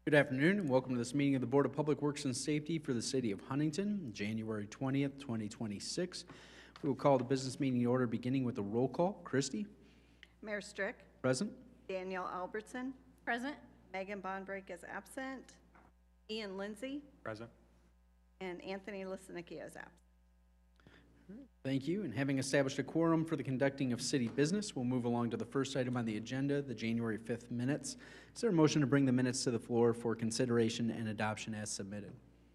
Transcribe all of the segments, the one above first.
Good afternoon and welcome to this meeting of the Board of Public Works and Safety for the City of Huntington, January 20th, 2026. We will call the business meeting to order beginning with a roll call. Christie? Mayor Strick? Present. Danielle Albertson? Present. Megan Bondbrake is absent. Ian Lindsay? Present. And Anthony Listenicki is absent. Thank you. And having established a quorum for the conducting of city business, we'll move along to the first item on the agenda, the January 5th minutes. Is there a motion to bring the minutes to the floor for consideration and adoption as submitted?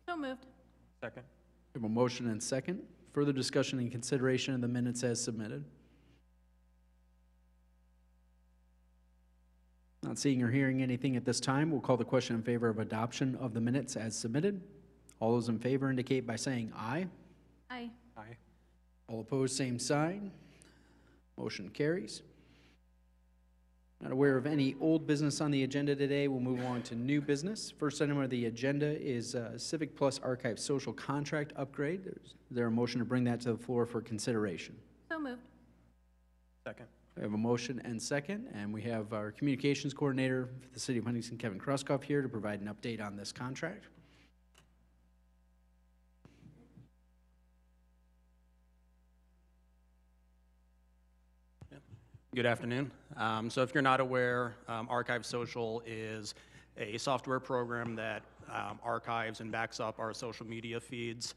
So moved. Second. We have a motion and second. Further discussion and consideration of the minutes as submitted? Not seeing or hearing anything at this time, we'll call the question in favor of adoption of the minutes as submitted. All those in favor indicate by saying aye. Aye. Aye. All opposed, same sign. Motion carries. Not aware of any old business on the agenda today. We'll move along to new business. First item on the agenda is Civic Plus Archive Social Contract Upgrade. Is there a motion to bring that to the floor for consideration? So moved. Second. We have a motion and second, and we have our communications coordinator for the City of Huntington, Kevin Kruskoff, here to provide an update on this contract. Good afternoon. So if you're not aware, Archive Social is a software program that archives and backs up our social media feeds,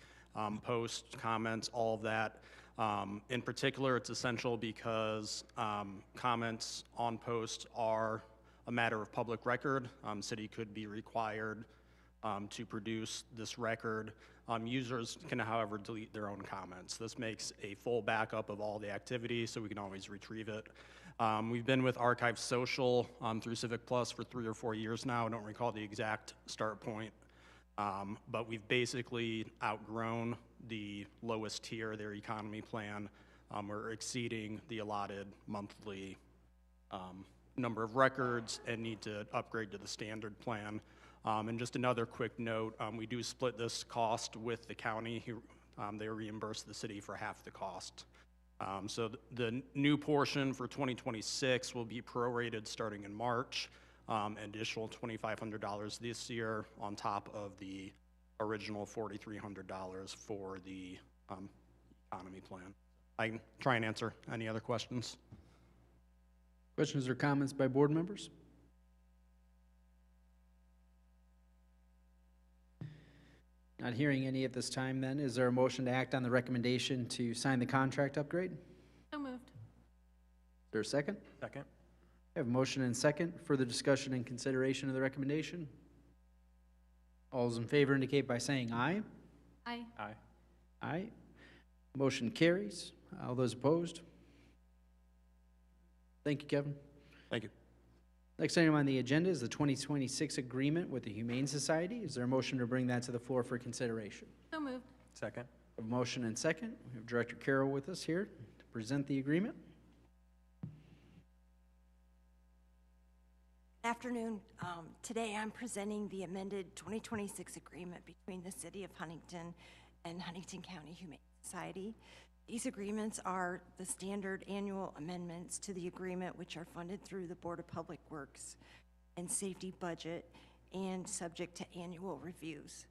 posts, comments, all of that. In particular, it's essential because comments on posts are a matter of public record. City could be required to produce this record. Users can, however, delete their own comments. This makes a full backup of all the activity so we can always retrieve it. We've been with Archive Social through Civic Plus for 3 or 4 years now. I don't recall the exact start point, but we've basically outgrown the lowest tier, their economy plan. We're exceeding the allotted monthly number of records and need to upgrade to the standard plan. And just another quick note, we do split this cost with the county. They reimburse the city for half the cost. So the new portion for 2026 will be prorated starting in March, additional $2,500 this year on top of the original $4,300 for the economy plan. I can try and answer any other questions. Questions or comments by board members? Not hearing any at this time, then, is there a motion to act on the recommendation to sign the contract upgrade? Is So moved. there a second? Second. I have a motion and second. Further discussion and consideration of the recommendation? All those in favor indicate by saying aye. Aye. Aye. Aye. Motion carries. All those opposed? Thank you, Kevin. Thank you. Next item on the agenda is the 2026 agreement with the Humane Society. Is there a motion to bring that to the floor for consideration? So moved. Second. A motion and second. We have Director Carroll with us here to present the agreement. Afternoon. Today I'm presenting the amended 2026 agreement between the City of Huntington and Huntington County Humane Society. These agreements are the standard annual amendments to the agreement, which are funded through the Board of Public Works and Safety budget and subject to annual reviews.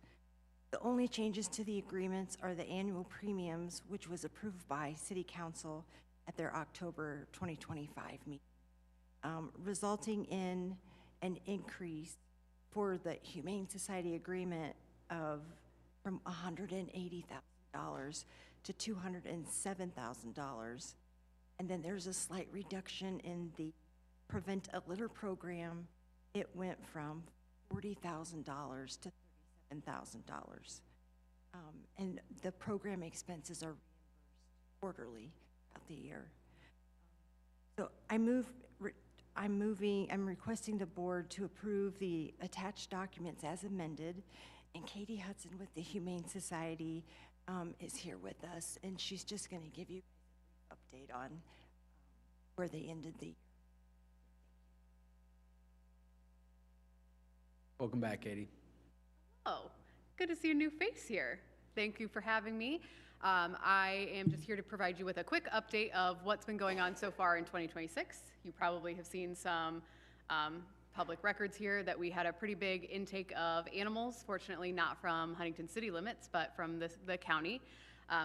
The only changes to the agreements are the annual premiums, which was approved by City Council at their October 2025 meeting, resulting in an increase for the Humane Society agreement of from $180,000 to $207,000. And then there's a slight reduction in the Prevent a Litter program. It went from $40,000 to $37,000. And the program expenses are reimbursed quarterly throughout the year. So I'm requesting the board to approve the attached documents as amended, and Katie Hudson with the Humane Society is here with us, and she's just going to give you an update on where they ended the year. Welcome back, Katie. Oh, good to see a new face here. Thank you for having me. I am just here to provide you with a quick update of what's been going on so far in 2026. You probably have seen some public records here that we had a pretty big intake of animals, fortunately not from Huntington city limits, but from the county.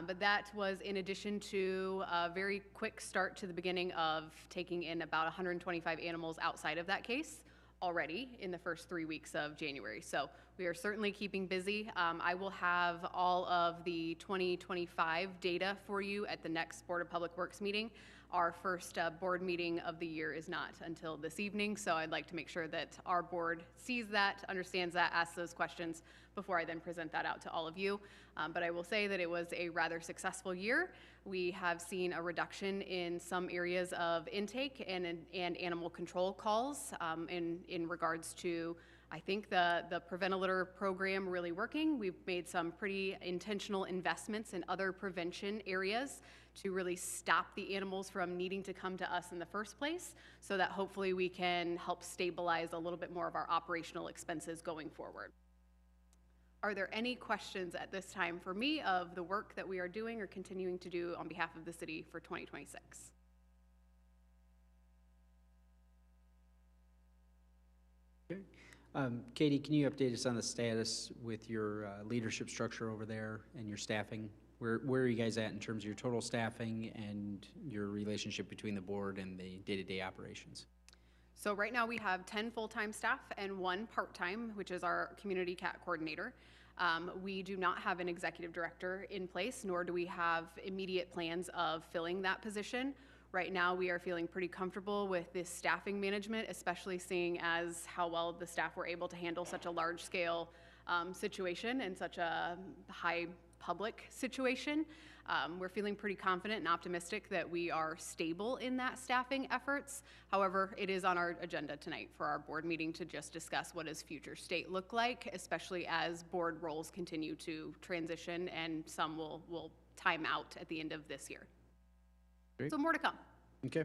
But that was in addition to a very quick start to the beginning of taking in about 125 animals outside of that case already in the first 3 weeks of January. So we are certainly keeping busy. I will have all of the 2025 data for you at the next Board of Public Works meeting. Our first board meeting of the year is not until this evening, so I'd like to make sure that our board sees that, understands that, asks those questions before I then present that out to all of you. But I will say that it was a rather successful year. We have seen a reduction in some areas of intake and animal control calls in regards to, I think, the Prevent-A-Litter program really working. We've made some pretty intentional investments in other prevention areas to really stop the animals from needing to come to us in the first place, so that hopefully we can help stabilize a little bit more of our operational expenses going forward. Are there any questions at this time for me of the work that we are doing or continuing to do on behalf of the city for 2026? Okay. Katie, can you update us on the status with your leadership structure over there and your staffing? Where are you guys at in terms of your total staffing and your relationship between the board and the day-to-day operations? So right now we have 10 full-time staff and 1 part-time, which is our community cat coordinator. We do not have an executive director in place, nor do we have immediate plans of filling that position. Right now, we are feeling pretty comfortable with this staffing management, especially seeing as how well the staff were able to handle such a large-scale situation and such a high public situation. We're feeling pretty confident and optimistic that we are stable in that staffing efforts. However, it is on our agenda tonight for our board meeting to just discuss what does future state look like, especially as board roles continue to transition and some will time out at the end of this year. Great. So more to come. Okay.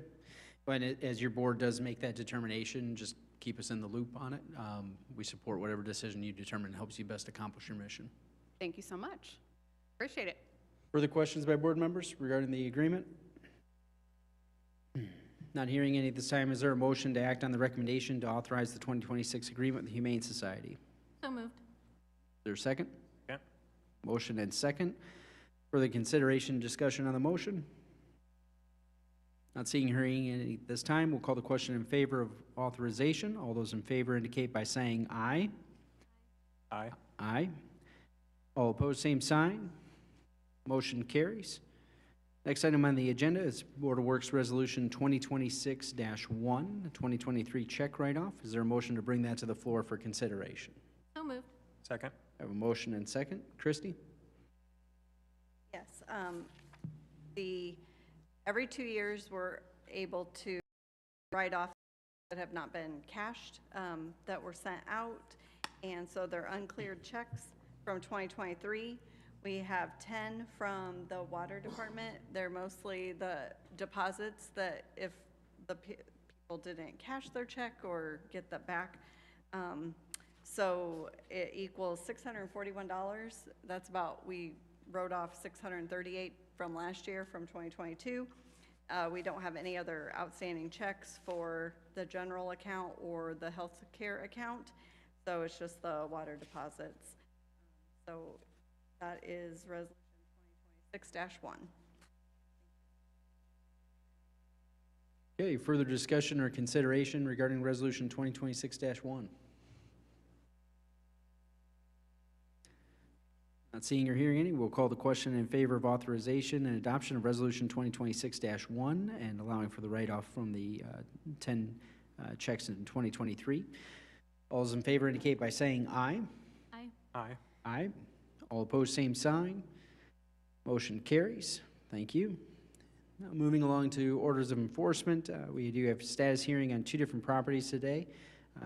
And as your board does make that determination, just keep us in the loop on it. We support whatever decision you determine helps you best accomplish your mission. Thank you so much. Appreciate it. Further questions by board members regarding the agreement? Not hearing any at this time. Is there a motion to act on the recommendation to authorize the 2026 agreement with the Humane Society? So moved. Is there a second? Yeah. Motion and second. Further consideration, discussion on the motion? Not seeing, hearing any at this time. We'll call the question in favor of authorization. All those in favor indicate by saying aye. Aye. Aye. All opposed, same sign. Motion carries. Next item on the agenda is Board of Works Resolution 2026-1, 2023 check write-off. Is there a motion to bring that to the floor for consideration? So moved. Second. I have a motion and second. Christie? Yes, every 2 years, we're able to write off that have not been cashed, that were sent out, and so they're uncleared checks from 2023. We have 10 from the water department. They're mostly the deposits that if the people didn't cash their check or get that back. So it equals $641. That's about, we wrote off 638 from last year, from 2022. We don't have any other outstanding checks for the general account or the health care account. So it's just the water deposits. So that is Resolution 2026-1. Okay, further discussion or consideration regarding Resolution 2026-1? Not seeing or hearing any, we'll call the question in favor of authorization and adoption of Resolution 2026-1 and allowing for the write-off from the 10 checks in 2023. All those in favor indicate by saying aye. Aye. Aye. Aye. All opposed, same sign. Motion carries. Thank you. Now, moving along to orders of enforcement, we do have status hearing on 2 different properties today.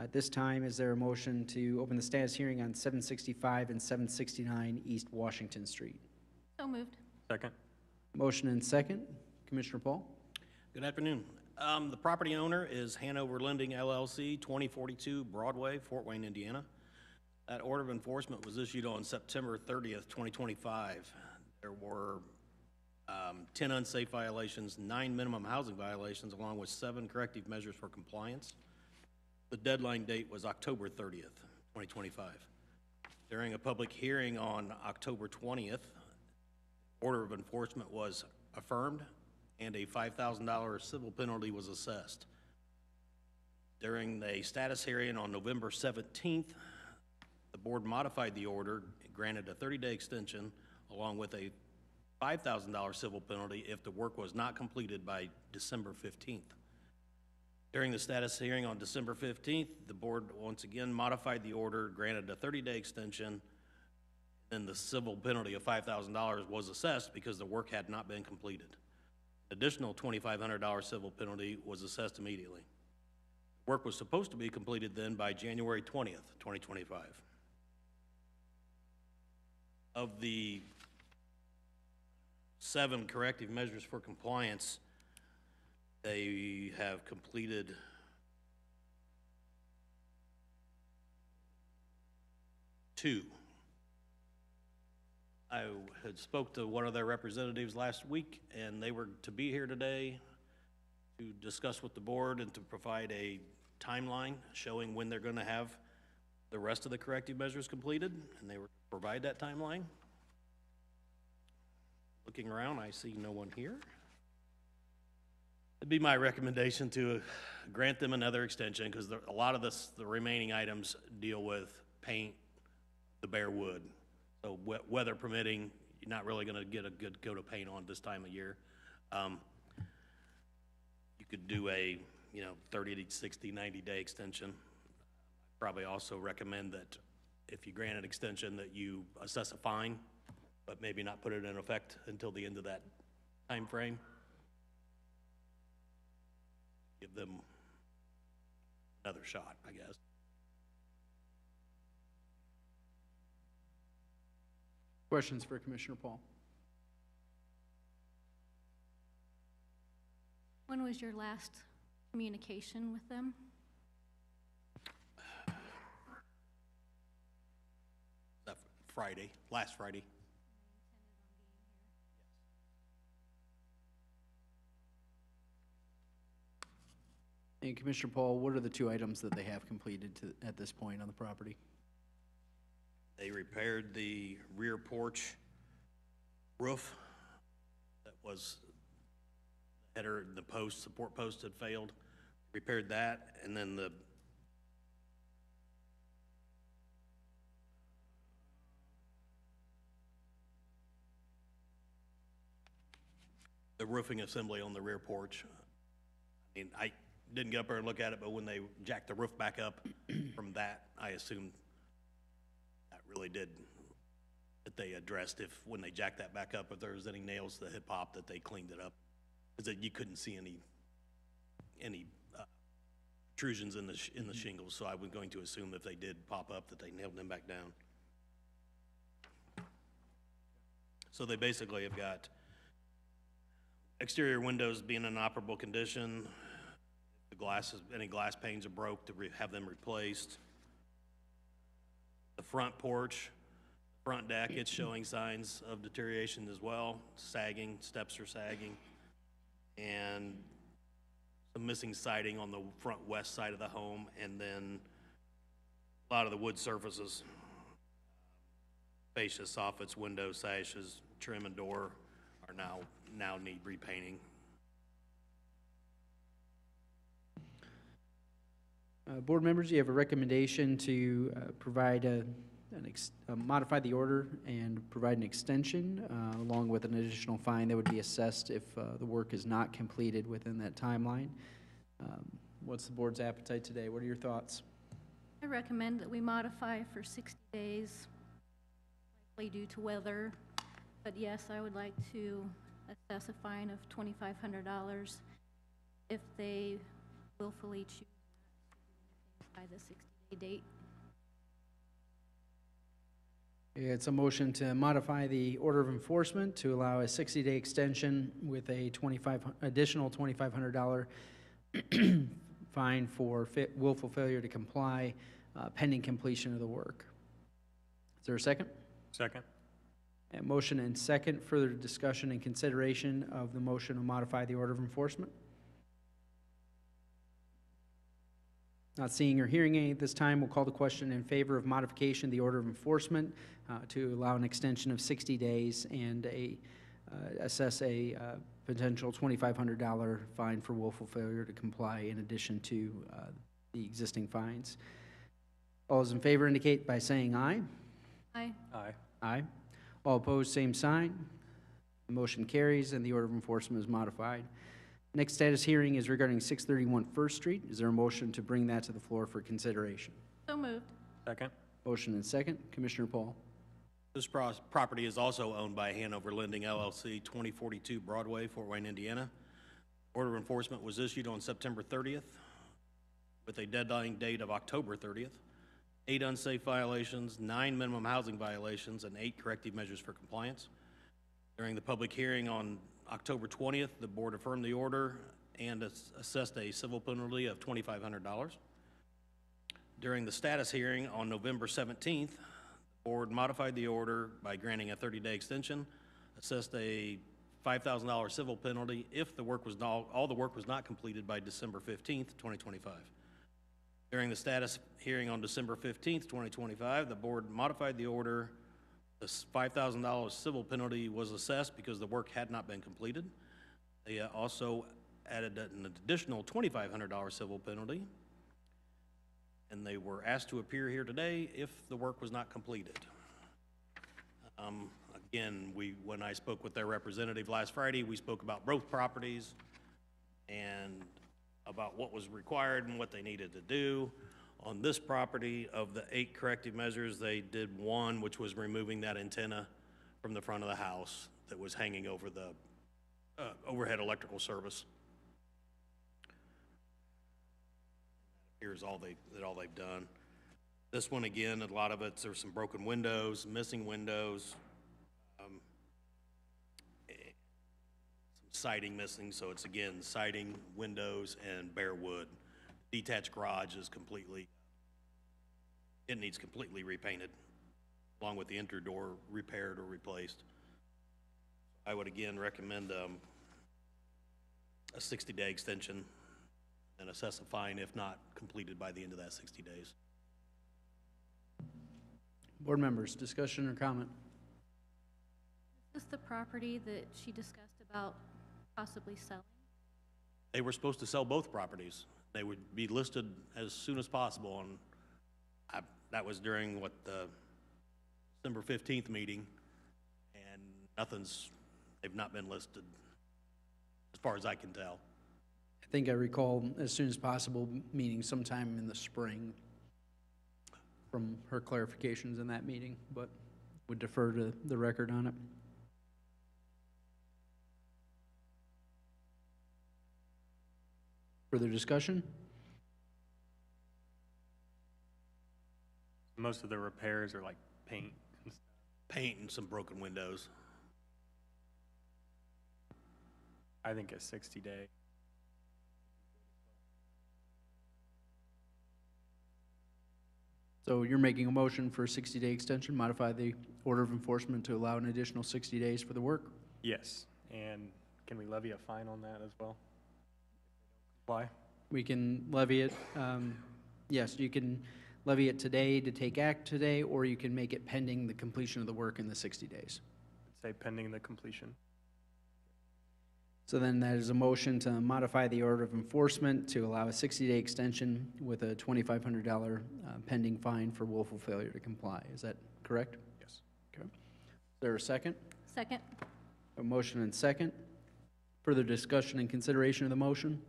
At this time, is there a motion to open the status hearing on 765 and 769 East Washington Street? So moved. Second. Motion and second. Commissioner Paul? Good afternoon. The property owner is Hanover Lending LLC, 2042 Broadway, Fort Wayne, Indiana. That order of enforcement was issued on September 30th, 2025. There were 10 unsafe violations, 9 minimum housing violations, along with 7 corrective measures for compliance. The deadline date was October 30th, 2025. During a public hearing on October 20th, order of enforcement was affirmed and a $5,000 civil penalty was assessed. During the status hearing on November 17th, the board modified the order, granted a 30-day extension, along with a $5,000 civil penalty if the work was not completed by December 15th. During the status hearing on December 15th, the board once again modified the order, granted a 30-day extension, and the civil penalty of $5,000 was assessed because the work had not been completed. Additional $2,500 civil penalty was assessed immediately. Work was supposed to be completed then by January 20th, 2025. Of the 7 corrective measures for compliance, they have completed 2. I had spoke to one of their representatives last week, and they were to be here today to discuss with the board and to provide a timeline showing when they're going to have the rest of the corrective measures completed, and they were to provide that timeline. Looking around, I see no one here. It'd be my recommendation to grant them another extension because a lot of the remaining items deal with paint, the bare wood. So weather permitting, you're not really going to get a good coat of paint on this time of year. You could do a 30 to 60, 90-day extension. Probably also recommend that if you grant an extension that you assess a fine, but maybe not put it in effect until the end of that time frame. Give them another shot, I guess. Questions for Commissioner Paul? When was your last communication with them? That Friday, last Friday. And Commissioner Paul, what are the 2 items that they have completed at this point on the property? They repaired the rear porch roof that was the header, the post, support post had failed. Repaired that, and then the roofing assembly on the rear porch. I mean, I didn't get up there and look at it, but when they jacked the roof back up from that, I assumed that really did, that they addressed when they jacked that back up, if there was any nails that had popped, that they cleaned it up. Because you couldn't see any protrusions in the shingles, so I was going to assume if they did pop up that they nailed them back down. So they basically have got exterior windows being in operable condition. Any glass panes are broke, to have them replaced. The front porch, front deck, it's showing signs of deterioration as well. Sagging, steps are sagging. And some missing siding on the front west side of the home, and then a lot of the wood surfaces, fascia, soffits, window sashes, trim and door are now need repainting. Board members, you have a recommendation to modify the order and provide an extension, along with an additional fine that would be assessed if the work is not completed within that timeline. What's the board's appetite today? What are your thoughts? I recommend that we modify for 60 days, likely due to weather. But yes, I would like to assess a fine of $2,500 if they willfully choose by the 60-day date. It's a motion to modify the order of enforcement to allow a 60-day extension with a additional $2,500 fine for willful failure to comply pending completion of the work. Is there a second? Second. A motion and second. Further discussion and consideration of the motion to modify the order of enforcement? Not seeing or hearing any at this time, we'll call the question in favor of modification of the order of enforcement to allow an extension of 60 days and assess a potential $2,500 fine for willful failure to comply in addition to the existing fines. All those in favor indicate by saying aye. Aye. Aye. Aye. All opposed, same sign. The motion carries and the order of enforcement is modified. Next status hearing is regarding 631 First Street. Is there a motion to bring that to the floor for consideration? So moved. Second. Motion and second. Commissioner Paul. This property is also owned by Hanover Lending LLC, 2042 Broadway, Fort Wayne, Indiana. Order of enforcement was issued on September 30th with a deadline date of October 30th. 8 unsafe violations, 9 minimum housing violations, and 8 corrective measures for compliance. During the public hearing on October 20th, the board affirmed the order and assessed a civil penalty of $2,500. During the status hearing on November 17th, the board modified the order by granting a 30-day extension, assessed a $5,000 civil penalty if all the work was not completed by December 15th, 2025. During the status hearing on December 15th, 2025, the board modified the order. The $5,000 civil penalty was assessed because the work had not been completed. They also added an additional $2,500 civil penalty, and they were asked to appear here today if the work was not completed. Again, when I spoke with their representative last Friday, we spoke about both properties and about what was required and what they needed to do. On this property, of the 8 corrective measures, they did 1, which was removing that antenna from the front of the house that was hanging over the overhead electrical service. Here's all they've done. This one, again, a lot of it, there's some broken windows, missing windows, some siding missing, so it's, again, siding, windows, and bare wood. Detached garage is it needs completely repainted, along with the inner door repaired or replaced. I would again recommend a 60-day extension and assess a fine if not completed by the end of that 60 days. Board members, discussion or comment? Is this the property that she discussed about possibly selling? They were supposed to sell both properties. They would be listed as soon as possible, and that was during the December 15th meeting, and they've not been listed as far as I can tell. I think I recall as soon as possible, meaning sometime in the spring from her clarifications in that meeting, but would defer to the record on it. Further discussion? Most of the repairs are like paint and stuff. Paint and some broken windows. I think a 60-day. So you're making a motion for a 60-day extension, modify the order of enforcement to allow an additional 60 days for the work? Yes. And can we levy a fine on that as well? Why? We can levy it, yes, you can levy it today to take act today, or you can make it pending the completion of the work in the 60 days. Say pending the completion. So then that is a motion to modify the order of enforcement to allow a 60-day extension with a $2,500 pending fine for willful failure to comply. Is that correct? Yes. Okay. Is there a second? Second. A motion and second. Further discussion and consideration of the motion?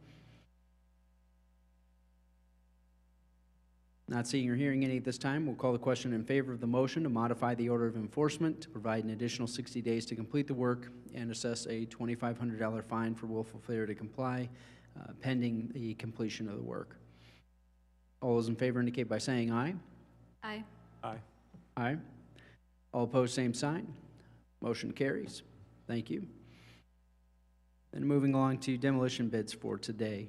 Not seeing or hearing any at this time, we'll call the question in favor of the motion to modify the order of enforcement to provide an additional 60 days to complete the work and assess a $2,500 fine for willful failure to comply pending the completion of the work. All those in favor indicate by saying aye. Aye. Aye. Aye. All opposed, same sign. Motion carries. Thank you. Then moving along to demolition bids for today.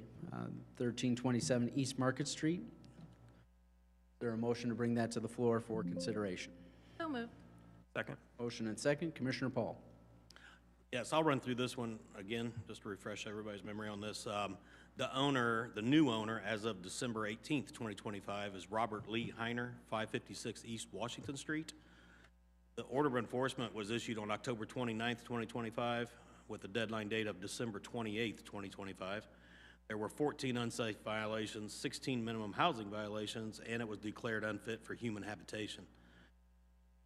1327 East Market Street. Is there a motion to bring that to the floor for consideration? So moved. Second. Motion and second. Commissioner Paul. Yes, I'll run through this one again, just to refresh everybody's memory on this. The new owner, as of December 18th, 2025, is Robert Lee Heiner, 556 East Washington Street. The order of enforcement was issued on October 29th, 2025, with a deadline date of December 28th, 2025. There were 14 unsafe violations, 16 minimum housing violations, and it was declared unfit for human habitation.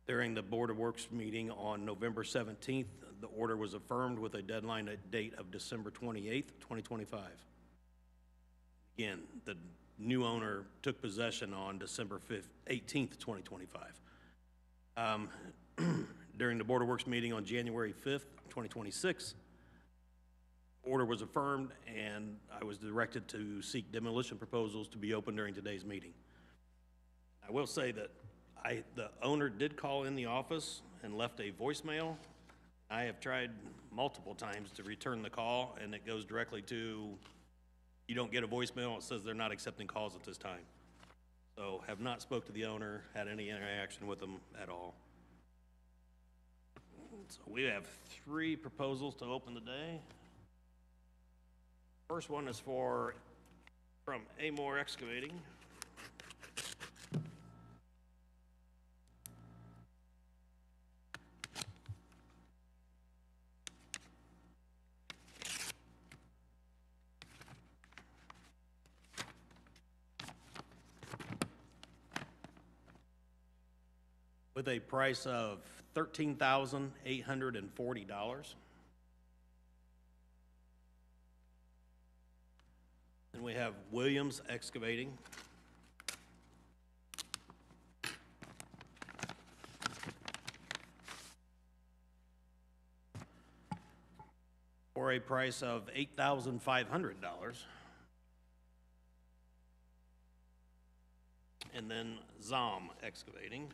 During the Board of Works meeting on November 17th, the order was affirmed with a deadline date of December 28th, 2025. Again, the new owner took possession on December 18th, 2025. During the Board of Works meeting on January 5th, 2026, order was affirmed, and I was directed to seek demolition proposals to be open during today's meeting. I will say that the owner did call in the office and left a voicemail. I have tried multiple times to return the call, and it goes directly to, you don't get a voicemail, it says they're not accepting calls at this time. So have not spoke to the owner, had any interaction with them at all. So we have 3 proposals to open today. First one is from Amore Excavating. With a price of $13,840. Then we have Williams Excavating. For a price of $8,500. And then Zom Excavating.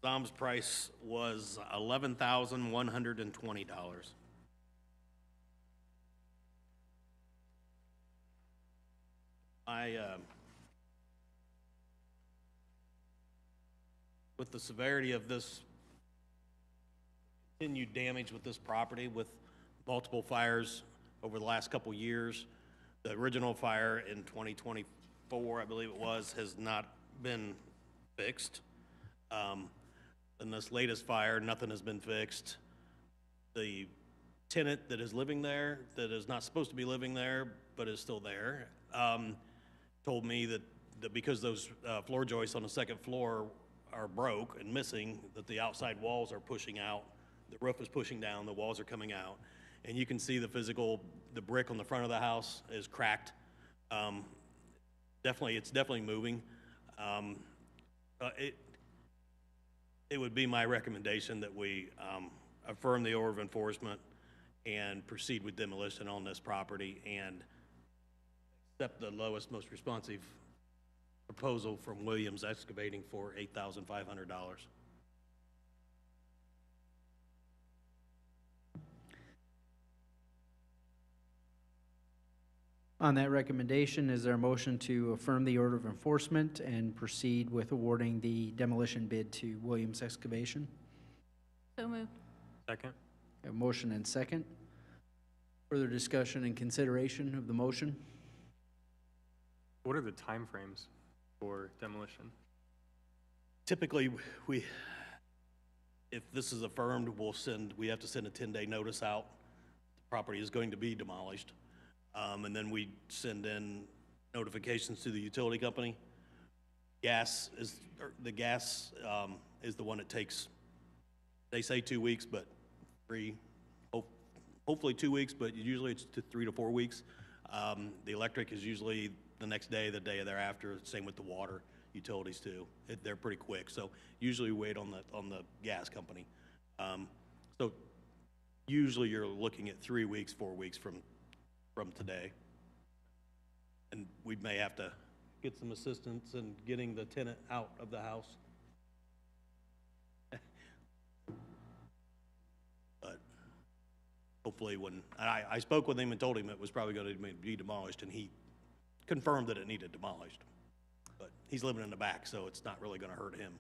Zom's price was $11,120. With the severity of this continued damage with this property, with multiple fires over the last couple years, the original fire in 2024, I believe it was, has not been fixed. In this latest fire, nothing has been fixed. The tenant that is living there, that is not supposed to be living there, but is still there, told me that because those floor joists on the second floor are broke and missing, that the outside walls are pushing out. The roof is pushing down, the walls are coming out. And you can see the brick on the front of the house is cracked. It's definitely moving. It would be my recommendation that we affirm the order of enforcement and proceed with demolition on this property and accept the lowest, most responsive proposal from Williams Excavating for $8,500. On that recommendation, is there a motion to affirm the order of enforcement and proceed with awarding the demolition bid to Williams Excavation? So moved. Second? A motion and second. Further discussion and consideration of the motion? What are the timeframes for demolition? Typically, if this is affirmed, we have to send a 10-day notice out. The property is going to be demolished. And then we send in notifications to the utility company. The gas is the one that takes, they say 2 weeks, but hopefully 2 weeks, but usually it's 3 to 4 weeks. The electric is usually the next day, the day thereafter. Same with the water utilities too. They're pretty quick. So usually we wait on the gas company. So usually you're looking at 3 weeks, 4 weeks from today. And we may have to get some assistance in getting the tenant out of the house. hopefully when, I spoke with him and told him it was probably going to be demolished, and he confirmed that it needed demolished. But he's living in the back, so it's not really going to hurt him.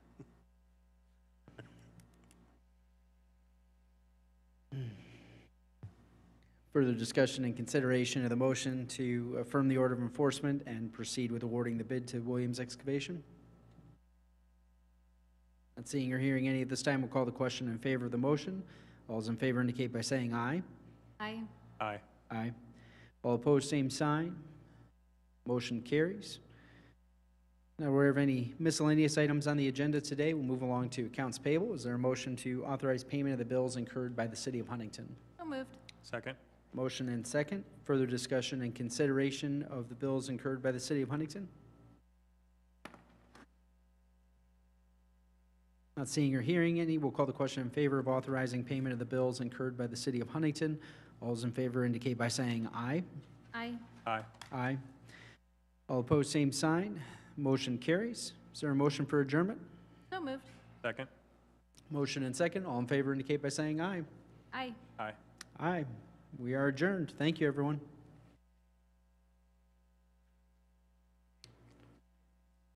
Further discussion and consideration of the motion to affirm the order of enforcement and proceed with awarding the bid to Williams Excavation? Not seeing or hearing any at this time, we'll call the question in favor of the motion. All those in favor indicate by saying aye. Aye. Aye. Aye. All opposed, same sign. Motion carries. Not aware of any miscellaneous items on the agenda today. We'll move along to accounts payable. Is there a motion to authorize payment of the bills incurred by the city of Huntington? So moved. Second? Motion and second. Further discussion and consideration of the bills incurred by the city of Huntington? Not seeing or hearing any, we'll call the question in favor of authorizing payment of the bills incurred by the city of Huntington. All those in favor indicate by saying aye. Aye. Aye. Aye. All opposed, same sign. Motion carries. Is there a motion for adjournment? So moved. Second? Motion and second. All in favor indicate by saying aye. Aye. Aye. Aye. We are adjourned. Thank you, everyone.